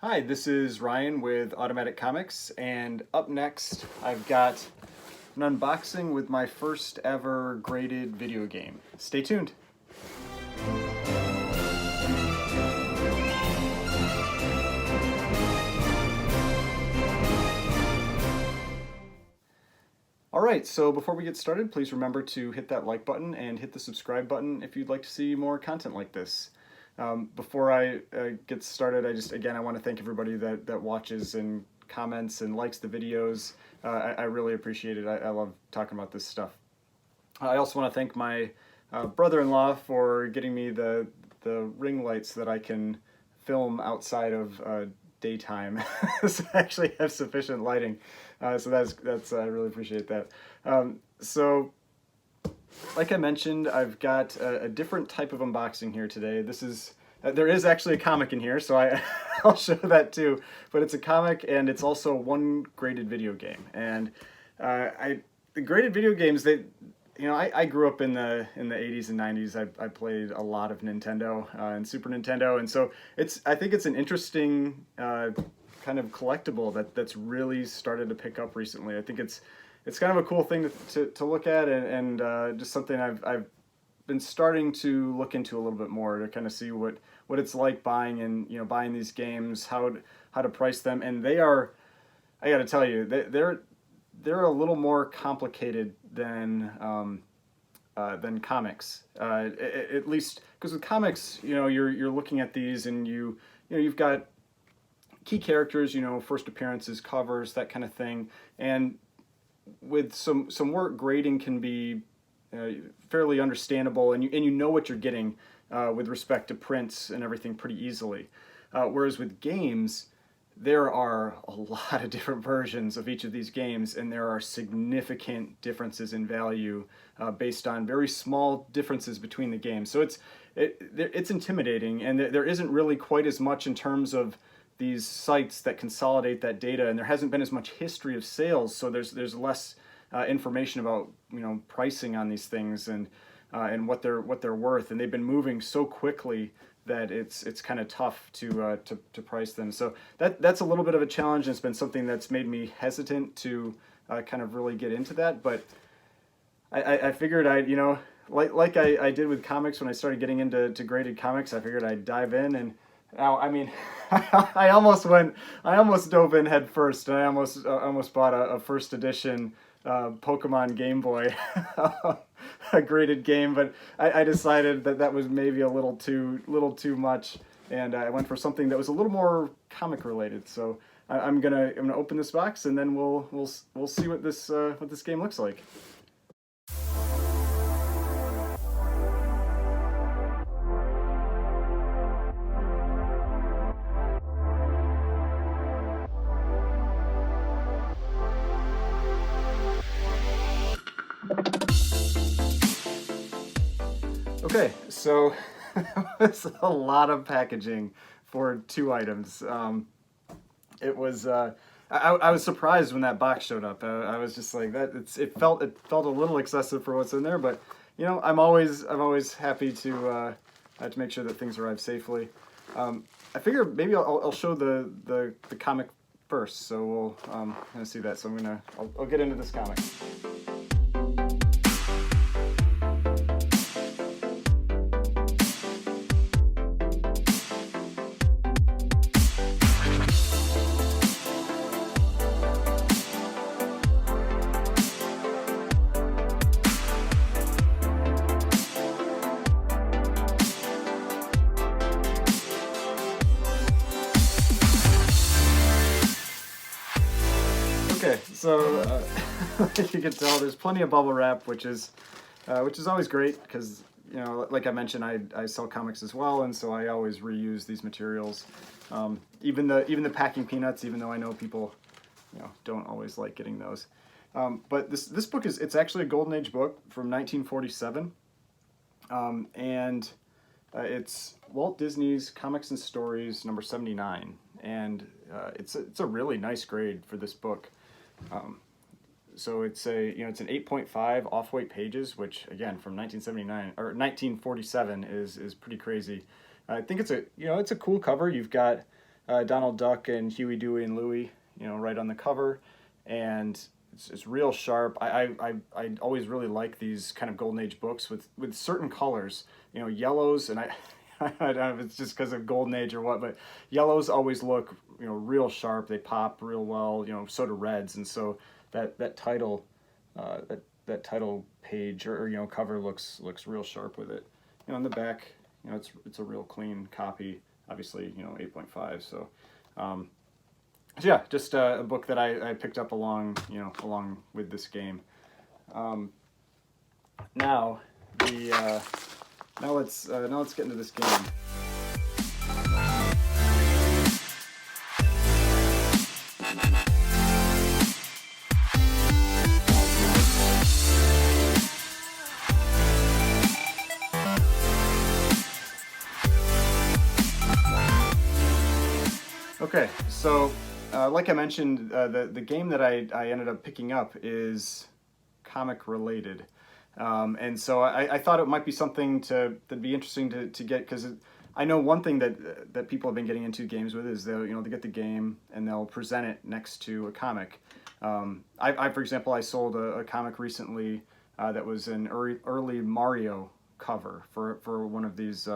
Hi, this is Ryan with Automatic Comics, and up next I've got an unboxing with my first ever graded video game. Stay tuned. Alright, so before we get started, please remember to hit that like button and hit the subscribe button if you'd like to see more content like this. Before I get started, I want to thank everybody that watches and comments and likes the videos. I really appreciate it. I love talking about this stuff. I also want to thank my brother-in-law for getting me the ring lights so that I can film outside of daytime. So I actually have sufficient lighting. So that's I really appreciate that. So like I mentioned, I've got a different type of unboxing here today. This is there is actually a comic in here, so I'll show that too. But it's a comic, and it's also one graded video game. And the graded video games, I grew up in the 80s and 90s. I played a lot of Nintendo and Super Nintendo, and so I think it's an interesting kind of collectible that's really started to pick up recently. I think it's kind of a cool thing to look at, and just something I've been starting to look into a little bit more to kind of see what it's like buying these games, how to price them, and they are, I got to tell you, they're a little more complicated than comics, at least because with comics, you're looking at these, and you've got key characters, first appearances, covers, that kind of thing, and with some work, grading can be fairly understandable, and you know what you're getting with respect to prints and everything pretty easily. Whereas with games, there are a lot of different versions of each of these games, and there are significant differences in value based on very small differences between the games. So it's intimidating, and there isn't really quite as much in terms of these sites that consolidate that data, and there hasn't been as much history of sales, so there's less information about pricing on these things and what they're worth, and they've been moving so quickly that it's kind of tough to price them. So that's a little bit of a challenge, and it's been something that's made me hesitant to kind of really get into that. But I figured I did with comics when I started getting into graded comics, I figured I'd dive in. And now, I mean, I almost dove in head first, and I almost bought a first edition Pokemon Game Boy, a graded game, but I decided that was maybe a little too much, and I went for something that was a little more comic related. So I'm gonna open this box, and then we'll see what this game looks like. Okay, so it's a lot of packaging for two items. It was I was surprised when that box showed up. I was just like that. It felt a little excessive for what's in there, but I'm always happy to make sure that things arrive safely. I figure maybe I'll show the comic first, so we'll kind of see that. So I'll get into this comic. Okay, so as you can tell, there's plenty of bubble wrap, which is always great because like I mentioned, I sell comics as well, and so I always reuse these materials. Even the packing peanuts, even though I know people don't always like getting those. But this book it's actually a Golden Age book from 1947, and it's Walt Disney's Comics and Stories number 79, and it's a really nice grade for this book. So it's it's an 8.5 off-white pages, which again from 1979 or 1947 is pretty crazy. I think it's a cool cover. You've got Donald Duck and Huey, Dewey, and Louie, right on the cover, and it's real sharp. I always really like these kind of Golden Age books with certain colors, yellows, and I don't know if it's just because of Golden Age or what, but yellows always look, real sharp. They pop real well, so do reds, and so that title, that title page or cover looks real sharp with it. On the back, it's a real clean copy. Obviously, 8.5. So, so yeah, just a book that I picked up along with this game. Now let's get into this game. Okay, so like I mentioned, the game that I ended up picking up is comic related, and so I thought it might be something that'd be interesting to get, because I know one thing that people have been getting into games with is they get the game and they'll present it next to a comic. For example, I sold a comic recently that was an early Mario cover for one of these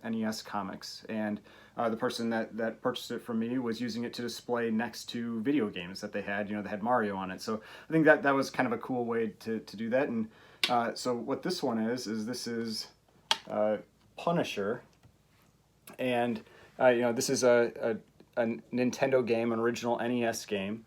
NES comics, and the person that purchased it from me was using it to display next to video games that they had, that had Mario on it. So I think that was kind of a cool way to do that. And so what this one is this is Punisher, and this is a Nintendo game, an original NES game.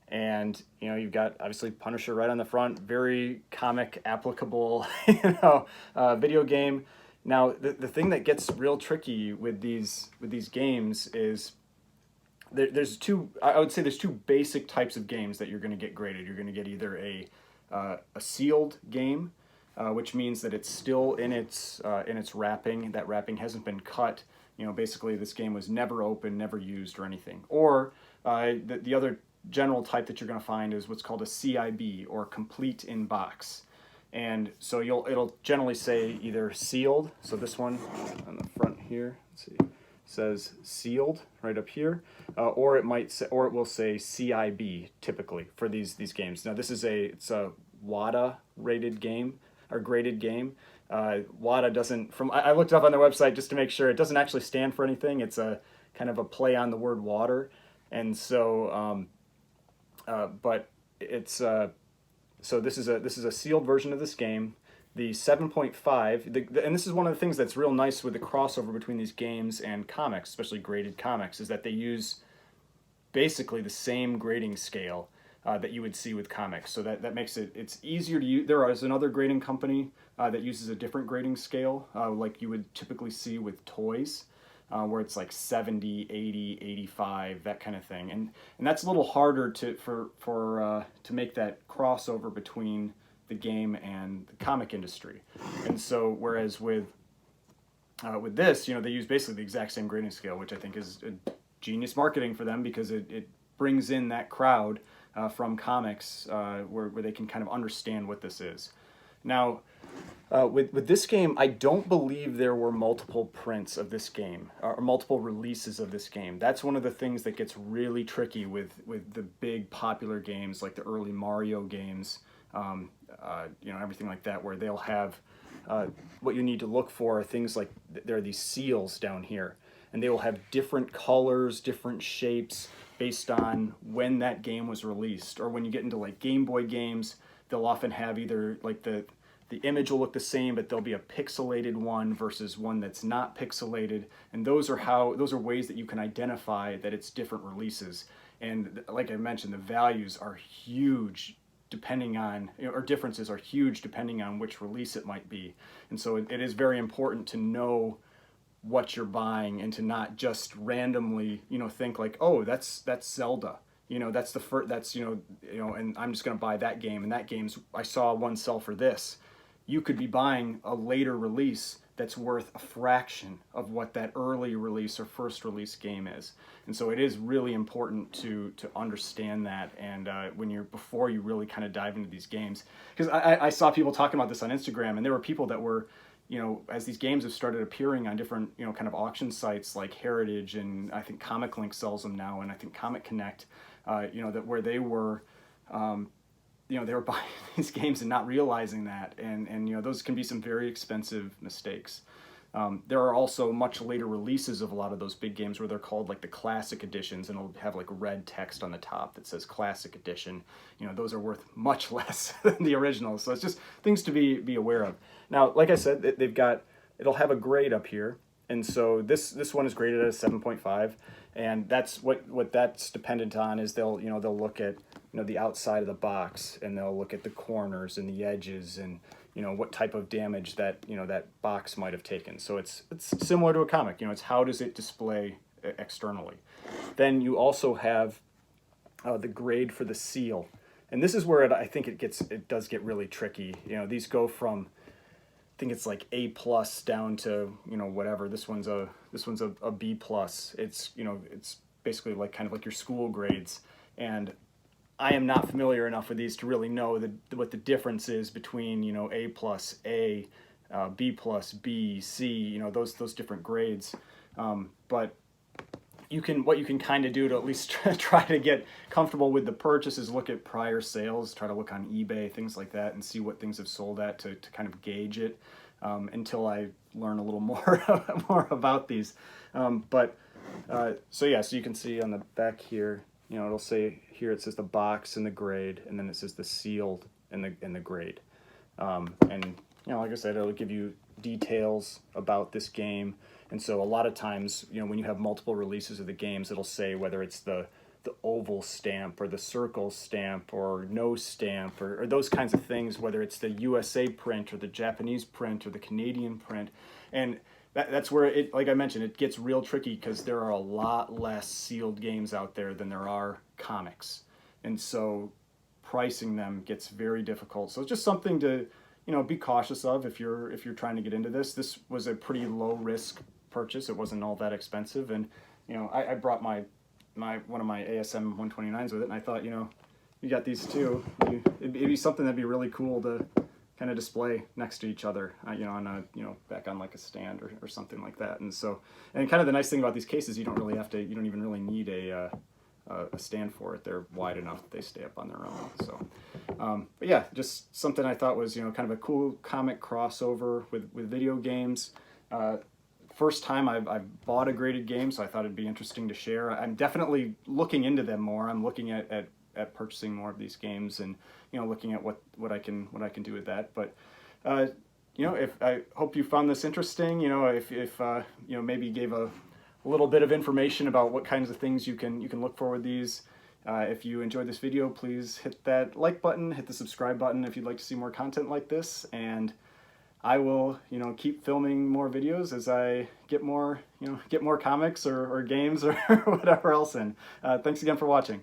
And you've got obviously Punisher right on the front, very comic applicable, video game. Now the thing that gets real tricky with these games is there's two. I would say there's two basic types of games that you're going to get graded. You're going to get either a sealed game, which means that it's still in its wrapping. That wrapping hasn't been cut. Basically this game was never opened, never used, or anything. Or the other general type that you're going to find is what's called a CIB, or complete in box. And so it'll generally say either sealed, so this one on the front here, let's see, says sealed right up here, or it will say CIB typically for these games. Now this is it's a WATA rated game, or graded game. WATA doesn't, I looked up on their website just to make sure, it doesn't actually stand for anything. It's a kind of a play on the word water, and so but it's so this is a sealed version of this game. The 7.5, and this is one of the things that's real nice with the crossover between these games and comics, especially graded comics, is that they use basically the same grading scale that you would see with comics. So that makes it's easier to use. There is another grading company that uses a different grading scale, like you would typically see with toys. Where it's like 70, 80, 85, that kind of thing, and that's a little harder to make that crossover between the game and the comic industry. And so whereas with this, they use basically the exact same grading scale, which I think is a genius marketing for them, because it brings in that crowd from comics where they can kind of understand what this is. Now, with this game, I don't believe there were multiple prints of this game, or multiple releases of this game. That's one of the things that gets really tricky with the big popular games, like the early Mario games, everything like that, where they'll have, what you need to look for are things like, there are these seals down here, and they will have different colors, different shapes, based on when that game was released. Or when you get into like Game Boy games, they'll often have either like the image will look the same, but there'll be a pixelated one versus one that's not pixelated, and those are ways that you can identify that it's different releases. And like I mentioned, the values are huge depending on, or differences are huge depending on which release it might be. And so it is very important to know what you're buying, and to not just randomly think like, oh, that's Zelda. That's the first, and I'm just going to buy that game, and that game's, I saw one sell for this. You could be buying a later release that's worth a fraction of what that early release or first release game is. And so it is really important to understand that, and before you really kind of dive into these games. Because I saw people talking about this on Instagram, and there were people that were you know, as these games have started appearing on different, you know, kind of auction sites like Heritage, and I think Comic Link sells them now, and I think Comic Connect, you know, that where they were, you know, they were buying these games and not realizing that, and you know, those can be some very expensive mistakes. There are also much later releases of a lot of those big games where they're called like the classic editions, and it'll have like red text on the top that says classic edition. You know, those are worth much less than the originals. So it's just things to be aware of. Now, like I said, they've got, it'll have a grade up here. And so this one is graded at a 7.5, and that's what that's dependent on is they'll, you know, they'll look at, you know, the outside of the box, and they'll look at the corners and the edges, and you know, what type of damage that, you know, that box might have taken. So it's similar to a comic, you know, it's how does it display externally. Then you also have the grade for the seal. And this is where I think it does get really tricky. You know, these go from, I think it's like A+ down to, you know, whatever. This one's a B+. It's, you know, it's basically like kind of like your school grades. And I am not familiar enough with these to really know what the difference is between, you know, A+, A, B+, B, C, you know, those different grades. But what you can kind of do to at least try to get comfortable with the purchase is look at prior sales, try to look on eBay, things like that, and see what things have sold at to kind of gauge it, until I learn a little more about these. So yeah, so you can see on the back here, you know, it'll say here, it says the box and the grade, and then it says the sealed and the grade. And you know, like I said, it'll give you details about this game. And so a lot of times, you know, when you have multiple releases of the games, it'll say whether it's the oval stamp or the circle stamp or no stamp or those kinds of things, whether it's the USA print or the Japanese print or the Canadian print. And that's where it, like I mentioned, it gets real tricky because there are a lot less sealed games out there than there are comics. And so pricing them gets very difficult. So it's just something to, you know, be cautious of if you're trying to get into this. This was a pretty low risk purchase. It wasn't all that expensive, and you know, I brought my one of my ASM 129s with it, and I thought, you know, you got these too. It'd be something that'd be really cool to kind of display next to each other, you know, on a, you know, back on like a stand or something like that. And so, and kind of the nice thing about these cases, you don't even really need a stand for it. They're wide enough that they stay up on their own. So, but yeah, just something I thought was, you know, kind of a cool comic crossover with video games. First time I've bought a graded game, so I thought it'd be interesting to share. I'm definitely looking into them more. I'm looking at purchasing more of these games, and you know, looking at what I can do with that. But you know, if I hope you found this interesting. You know, if you know, maybe gave a little bit of information about what kinds of things you can look for with these. If you enjoyed this video, please hit that like button, hit the subscribe button if you'd like to see more content like this, and I will, you know, keep filming more videos as I get more, you know, get more comics or games or whatever else in. Thanks again for watching.